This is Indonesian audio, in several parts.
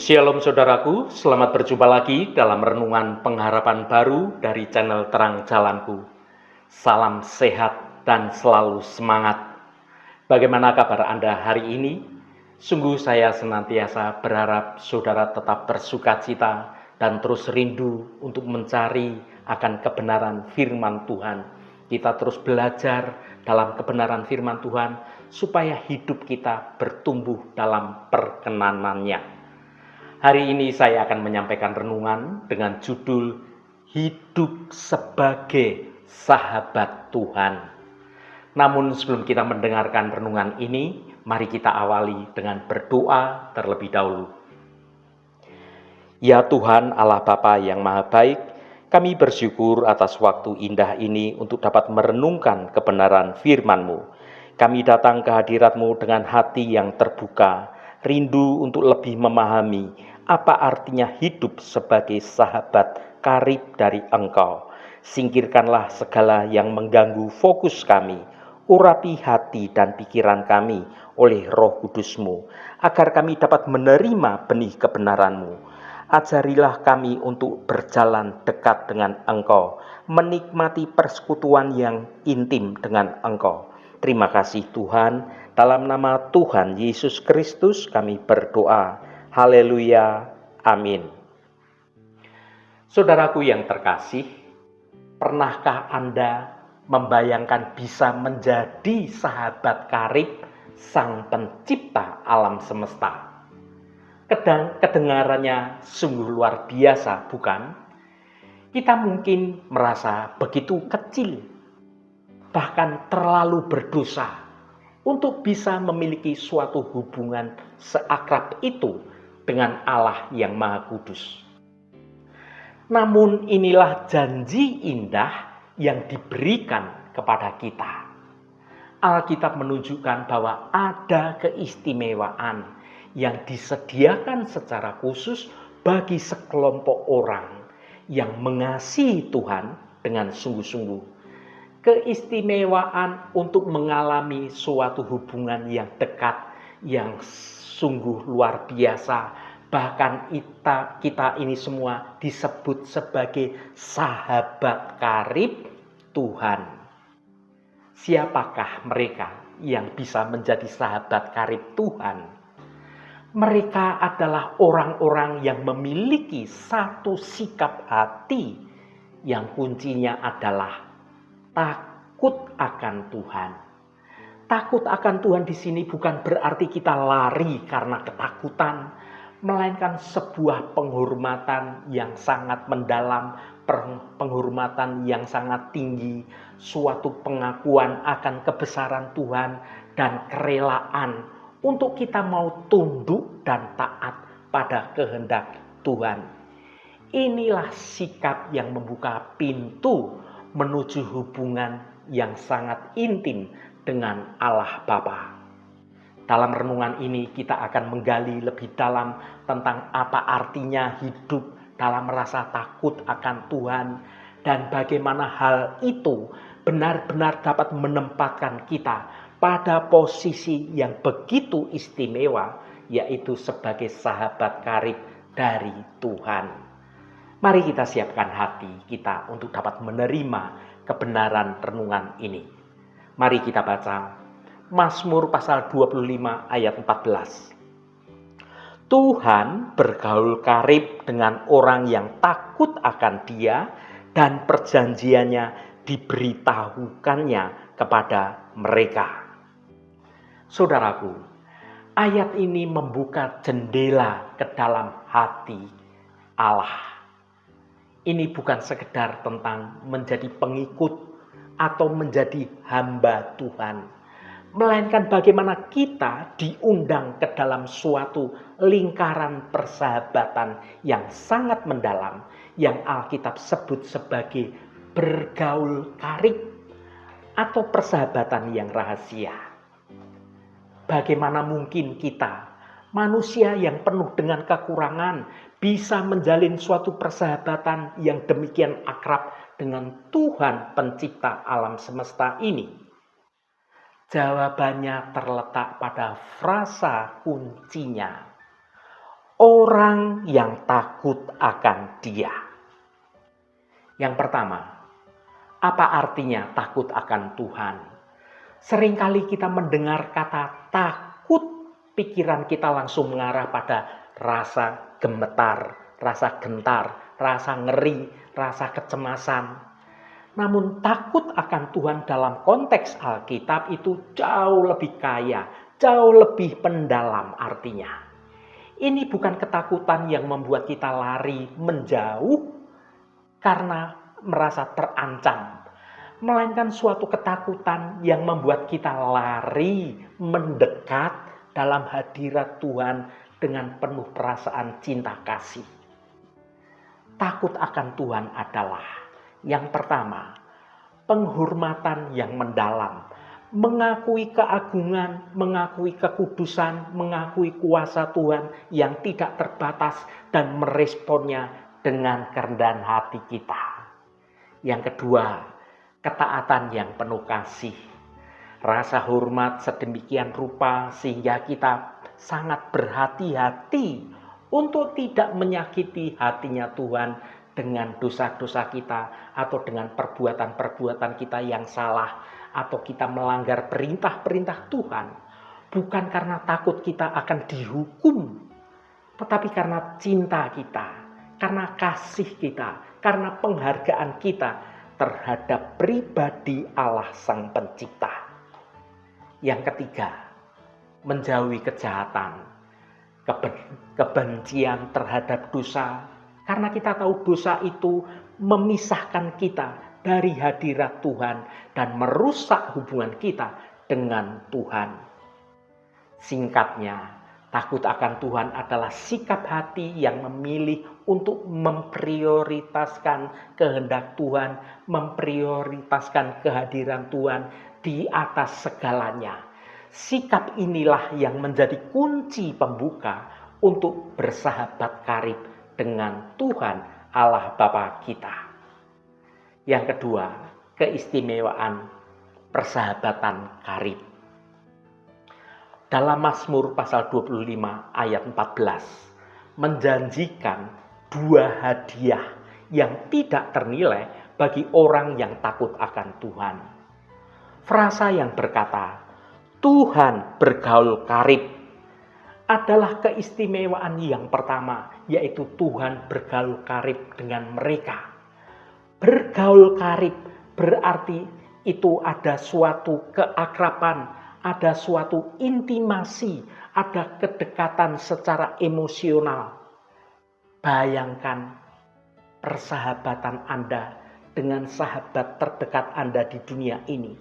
Shalom saudaraku, selamat berjumpa lagi dalam renungan pengharapan baru dari channel Terang Jalanku. Salam sehat dan selalu semangat. Bagaimana kabar Anda hari ini? Sungguh saya senantiasa berharap saudara tetap bersukacita dan terus rindu untuk mencari akan kebenaran firman Tuhan. Kita terus belajar dalam kebenaran firman Tuhan supaya hidup kita bertumbuh dalam perkenanannya. Hari ini saya akan menyampaikan renungan dengan judul Hidup sebagai Sahabat Tuhan. Namun sebelum kita mendengarkan renungan ini, mari kita awali dengan berdoa terlebih dahulu. Ya Tuhan Allah Bapa yang Maha Baik, kami bersyukur atas waktu indah ini untuk dapat merenungkan kebenaran firman-Mu. Kami datang ke hadirat-Mu dengan hati yang terbuka, rindu untuk lebih memahami apa artinya hidup sebagai sahabat karib dari Engkau. Singkirkanlah segala yang mengganggu fokus kami, urapi hati dan pikiran kami oleh Roh Kudus-Mu, agar kami dapat menerima benih kebenaran-Mu. Ajarilah kami untuk berjalan dekat dengan Engkau, menikmati persekutuan yang intim dengan Engkau. Terima kasih Tuhan, dalam nama Tuhan Yesus Kristus kami berdoa. Haleluya, amin. Saudaraku yang terkasih, pernahkah Anda membayangkan bisa menjadi sahabat karib Sang Pencipta alam semesta? Kedengarannya sungguh luar biasa, bukan? Kita mungkin merasa begitu kecil, bahkan terlalu berdosa untuk bisa memiliki suatu hubungan seakrab itu dengan Allah yang Maha Kudus. Namun inilah janji indah yang diberikan kepada kita. Alkitab menunjukkan bahwa ada keistimewaan yang disediakan secara khusus bagi sekelompok orang yang mengasihi Tuhan dengan sungguh-sungguh. Keistimewaan untuk mengalami suatu hubungan yang dekat, yang sungguh luar biasa. Bahkan kita ini semua disebut sebagai sahabat karib Tuhan. Siapakah mereka yang bisa menjadi sahabat karib Tuhan? Mereka adalah orang-orang yang memiliki satu sikap hati yang kuncinya adalah takut akan Tuhan. Takut akan Tuhan di sini bukan berarti kita lari karena ketakutan, melainkan sebuah penghormatan yang sangat mendalam, penghormatan yang sangat tinggi, suatu pengakuan akan kebesaran Tuhan dan kerelaan untuk kita mau tunduk dan taat pada kehendak Tuhan. Inilah sikap yang membuka pintu menuju hubungan yang sangat intim dengan Allah Bapa. Dalam renungan ini kita akan menggali lebih dalam tentang apa artinya hidup dalam rasa takut akan Tuhan dan bagaimana hal itu benar-benar dapat menempatkan kita pada posisi yang begitu istimewa, yaitu sebagai sahabat karib dari Tuhan. Mari kita siapkan hati kita untuk dapat menerima kebenaran renungan ini. Mari kita baca Mazmur pasal 25 ayat 14. Tuhan bergaul karib dengan orang yang takut akan Dia dan perjanjiannya diberitahukannya kepada mereka. Saudaraku, ayat ini membuka jendela ke dalam hati Allah. Ini bukan sekedar tentang menjadi pengikut atau menjadi hamba Tuhan, melainkan bagaimana kita diundang ke dalam suatu lingkaran persahabatan yang sangat mendalam, yang Alkitab sebut sebagai bergaul karib atau persahabatan yang rahasia. Bagaimana mungkin kita, manusia yang penuh dengan kekurangan, bisa menjalin suatu persahabatan yang demikian akrab dengan Tuhan Pencipta alam semesta ini? Jawabannya terletak pada frasa kuncinya. orang yang takut akan Dia. Yang pertama, apa artinya takut akan Tuhan? Seringkali kita mendengar kata takut, pikiran kita langsung mengarah pada rasa gemetar, rasa gentar, rasa ngeri, rasa kecemasan. Namun takut akan Tuhan dalam konteks Alkitab itu jauh lebih kaya, jauh lebih mendalam artinya. Ini bukan ketakutan yang membuat kita lari menjauh karena merasa terancam, melainkan suatu ketakutan yang membuat kita lari mendekat dalam hadirat Tuhan dengan penuh perasaan cinta kasih. Takut akan Tuhan adalah yang pertama, penghormatan yang mendalam, mengakui keagungan, mengakui kekudusan, mengakui kuasa Tuhan yang tidak terbatas dan meresponnya dengan kerendahan hati kita. Yang kedua, ketaatan yang penuh kasih. Rasa hormat sedemikian rupa sehingga kita sangat berhati-hati untuk tidak menyakiti hatinya Tuhan dengan dosa-dosa kita atau dengan perbuatan-perbuatan kita yang salah atau kita melanggar perintah-perintah Tuhan. Bukan karena takut kita akan dihukum, tetapi karena cinta kita, karena kasih kita, karena penghargaan kita terhadap pribadi Allah Sang Pencipta. Yang ketiga, menjauhi kejahatan, kebencian terhadap dosa. Karena kita tahu dosa itu memisahkan kita dari hadirat Tuhan dan merusak hubungan kita dengan Tuhan. Singkatnya, takut akan Tuhan adalah sikap hati yang memilih untuk memprioritaskan kehendak Tuhan, memprioritaskan kehadiran Tuhan di atas segalanya. Sikap inilah yang menjadi kunci pembuka untuk bersahabat karib dengan Tuhan Allah Bapa kita. Yang kedua, keistimewaan persahabatan karib. Dalam Mazmur pasal 25 ayat 14 menjanjikan dua hadiah yang tidak ternilai bagi orang yang takut akan Tuhan. Frasa yang berkata, Tuhan bergaul karib adalah keistimewaan yang pertama, yaitu Tuhan bergaul karib dengan mereka. Bergaul karib berarti itu ada suatu keakraban, ada suatu intimasi, ada kedekatan secara emosional. Bayangkan persahabatan Anda dengan sahabat terdekat Anda di dunia ini.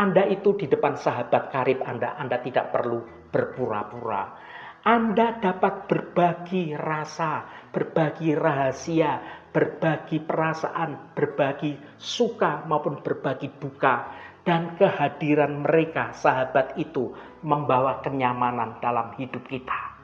Anda itu di depan sahabat karib Anda tidak perlu berpura-pura. Anda dapat berbagi rasa, berbagi rahasia, berbagi perasaan, berbagi suka maupun berbagi duka. Dan kehadiran mereka, sahabat itu, membawa kenyamanan dalam hidup kita.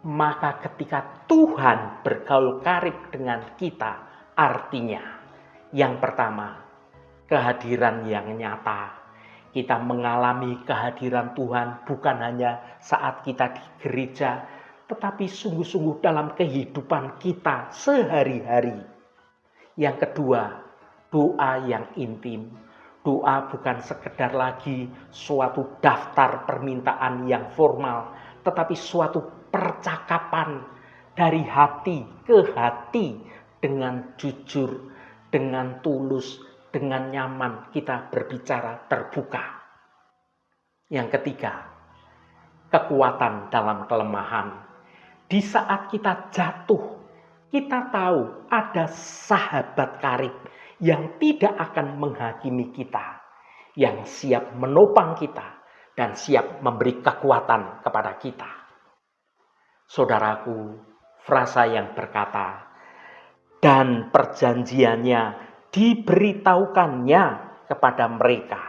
Maka ketika Tuhan bergaul karib dengan kita, artinya yang pertama, kehadiran yang nyata. Kita mengalami kehadiran Tuhan bukan hanya saat kita di gereja, tetapi sungguh-sungguh dalam kehidupan kita sehari-hari. Yang kedua, doa yang intim. Doa bukan sekedar lagi suatu daftar permintaan yang formal, tetapi suatu percakapan dari hati ke hati dengan jujur, dengan tulus, dengan nyaman kita berbicara terbuka. Yang ketiga, kekuatan dalam kelemahan. Di saat kita jatuh, kita tahu ada sahabat karib yang tidak akan menghakimi kita, yang siap menopang kita dan siap memberi kekuatan kepada kita. Saudaraku, frasa yang berkata, dan perjanjiannya diberitahukannya kepada mereka.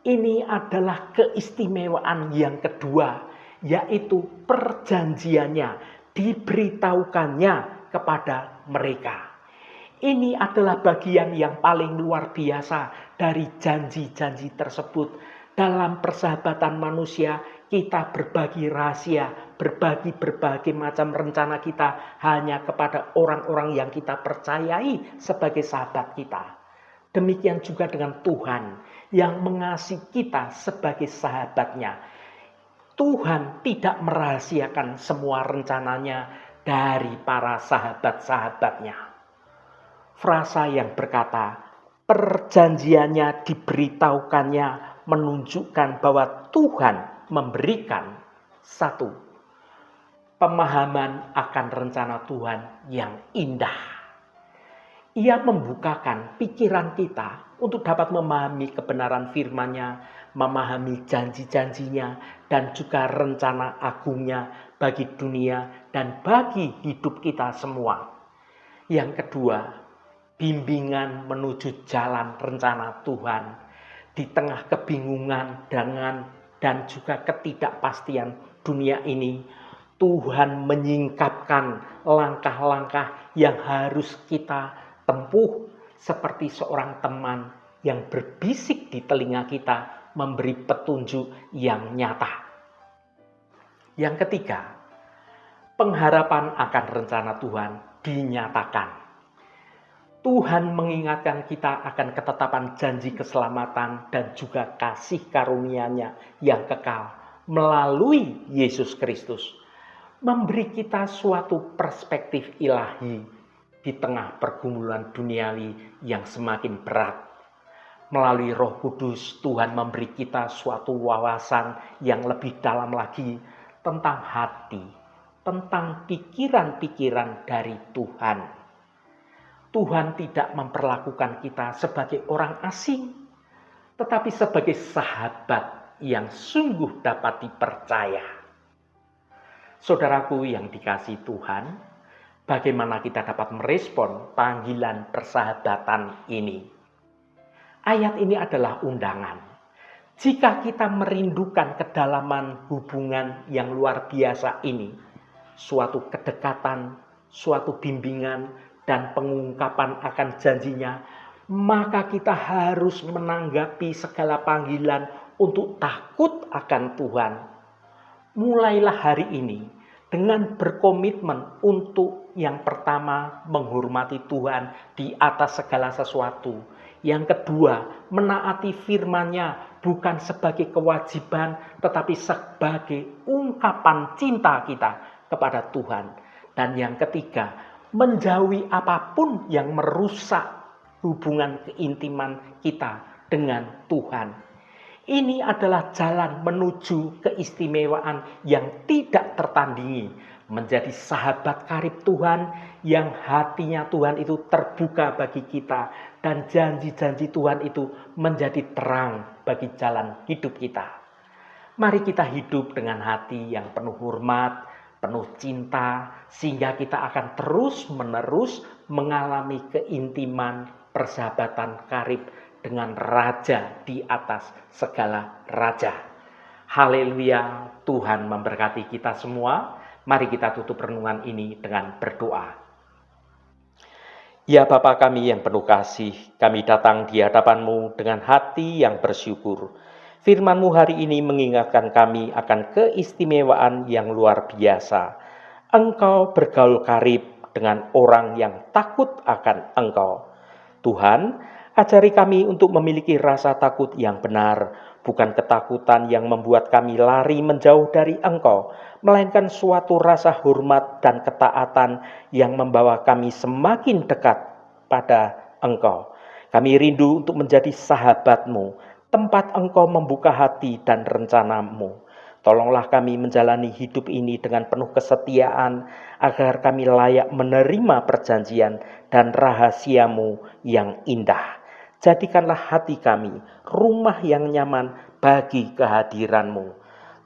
Ini adalah keistimewaan yang kedua, yaitu perjanjiannya diberitahukannya kepada mereka. Ini adalah bagian yang paling luar biasa dari janji-janji tersebut. Dalam persahabatan manusia, kita berbagi rahasia, berbagi berbagai macam rencana kita hanya kepada orang-orang yang kita percayai sebagai sahabat kita. Demikian juga dengan Tuhan yang mengasihi kita sebagai sahabatnya. Tuhan tidak merahasiakan semua rencananya dari para sahabat-sahabatnya. Frasa yang berkata, perjanjiannya diberitahukannya menunjukkan bahwa Tuhan memberikan satu pemahaman akan rencana Tuhan yang indah. Ia membukakan pikiran kita untuk dapat memahami kebenaran firman-Nya, memahami janji-janjinya, dan juga rencana agungnya bagi dunia dan bagi hidup kita semua. Yang kedua, bimbingan menuju jalan rencana Tuhan. Di tengah kebingungan dan juga ketidakpastian dunia ini, Tuhan menyingkapkan langkah-langkah yang harus kita tempuh seperti seorang teman yang berbisik di telinga kita, memberi petunjuk yang nyata. Yang ketiga, pengharapan akan rencana Tuhan dinyatakan. Tuhan mengingatkan kita akan ketetapan janji keselamatan dan juga kasih karunia-Nya yang kekal melalui Yesus Kristus. Memberi kita suatu perspektif ilahi di tengah pergumulan duniawi yang semakin berat. Melalui Roh Kudus, Tuhan memberi kita suatu wawasan yang lebih dalam lagi tentang hati, tentang pikiran-pikiran dari Tuhan. Tuhan tidak memperlakukan kita sebagai orang asing, tetapi sebagai sahabat yang sungguh dapat dipercaya. Saudaraku yang dikasihi Tuhan, bagaimana kita dapat merespon panggilan persahabatan ini? Ayat ini adalah undangan. Jika kita merindukan kedalaman hubungan yang luar biasa ini, suatu kedekatan, suatu bimbingan, dan pengungkapan akan janjinya, maka kita harus menanggapi segala panggilan untuk takut akan Tuhan. Mulailah hari ini dengan berkomitmen untuk yang pertama menghormati Tuhan di atas segala sesuatu. Yang kedua, menaati firman-Nya bukan sebagai kewajiban tetapi sebagai ungkapan cinta kita kepada Tuhan. Dan yang ketiga, menjauhi apapun yang merusak hubungan keintiman kita dengan Tuhan. Ini adalah jalan menuju keistimewaan yang tidak tertandingi, menjadi sahabat karib Tuhan yang hatinya Tuhan itu terbuka bagi kita, dan janji-janji Tuhan itu menjadi terang bagi jalan hidup kita. Mari kita hidup dengan hati yang penuh hormat, penuh cinta, sehingga kita akan terus-menerus mengalami keintiman persahabatan karib dengan Raja di atas segala raja. Haleluya, Tuhan memberkati kita semua. Mari kita tutup renungan ini dengan berdoa. Ya Bapa kami yang penuh kasih, kami datang di hadapan-Mu dengan hati yang bersyukur. Firman-Mu hari ini mengingatkan kami akan keistimewaan yang luar biasa. Engkau bergaul karib dengan orang yang takut akan Engkau. Tuhan, ajari kami untuk memiliki rasa takut yang benar, bukan ketakutan yang membuat kami lari menjauh dari Engkau, melainkan suatu rasa hormat dan ketaatan yang membawa kami semakin dekat pada Engkau. Kami rindu untuk menjadi sahabat-Mu, tempat Engkau membuka hati dan rencana-Mu. Tolonglah kami menjalani hidup ini dengan penuh kesetiaan, agar kami layak menerima perjanjian dan rahasia-Mu yang indah. Jadikanlah hati kami rumah yang nyaman bagi kehadiran-Mu.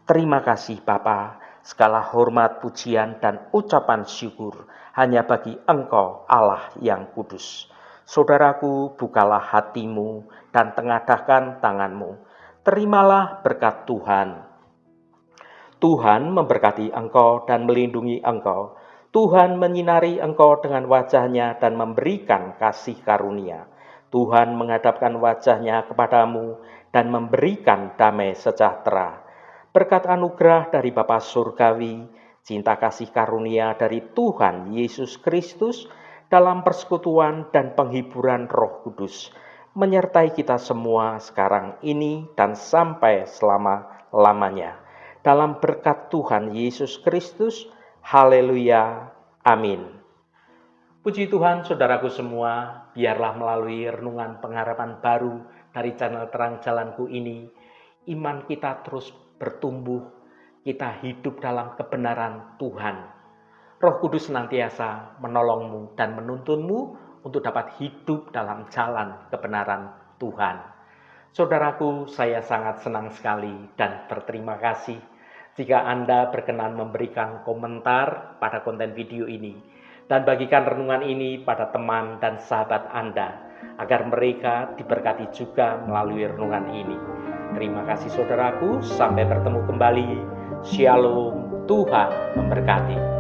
Terima kasih Bapa, segala hormat, pujian, dan ucapan syukur hanya bagi Engkau Allah yang kudus. Saudaraku, bukalah hatimu dan tengadahkan tanganmu. Terimalah berkat Tuhan. Tuhan memberkati engkau dan melindungi engkau. Tuhan menyinari engkau dengan wajah-Nya dan memberikan kasih karunia. Tuhan menghadapkan wajah-Nya kepadamu dan memberikan damai sejahtera. Berkat anugerah dari Bapa Surgawi, cinta kasih karunia dari Tuhan Yesus Kristus, dalam persekutuan dan penghiburan Roh Kudus, menyertai kita semua sekarang ini dan sampai selama-lamanya. Dalam berkat Tuhan Yesus Kristus, haleluya, amin. Puji Tuhan, saudaraku semua, biarlah melalui renungan pengharapan baru dari channel Terang Jalanku ini, iman kita terus bertumbuh, kita hidup dalam kebenaran Tuhan. Roh Kudus senantiasa menolongmu dan menuntunmu untuk dapat hidup dalam jalan kebenaran Tuhan. Saudaraku, saya sangat senang sekali dan berterima kasih jika Anda berkenan memberikan komentar pada konten video ini dan bagikan renungan ini pada teman dan sahabat Anda agar mereka diberkati juga melalui renungan ini. Terima kasih saudaraku, sampai bertemu kembali. Shalom, Tuhan memberkati.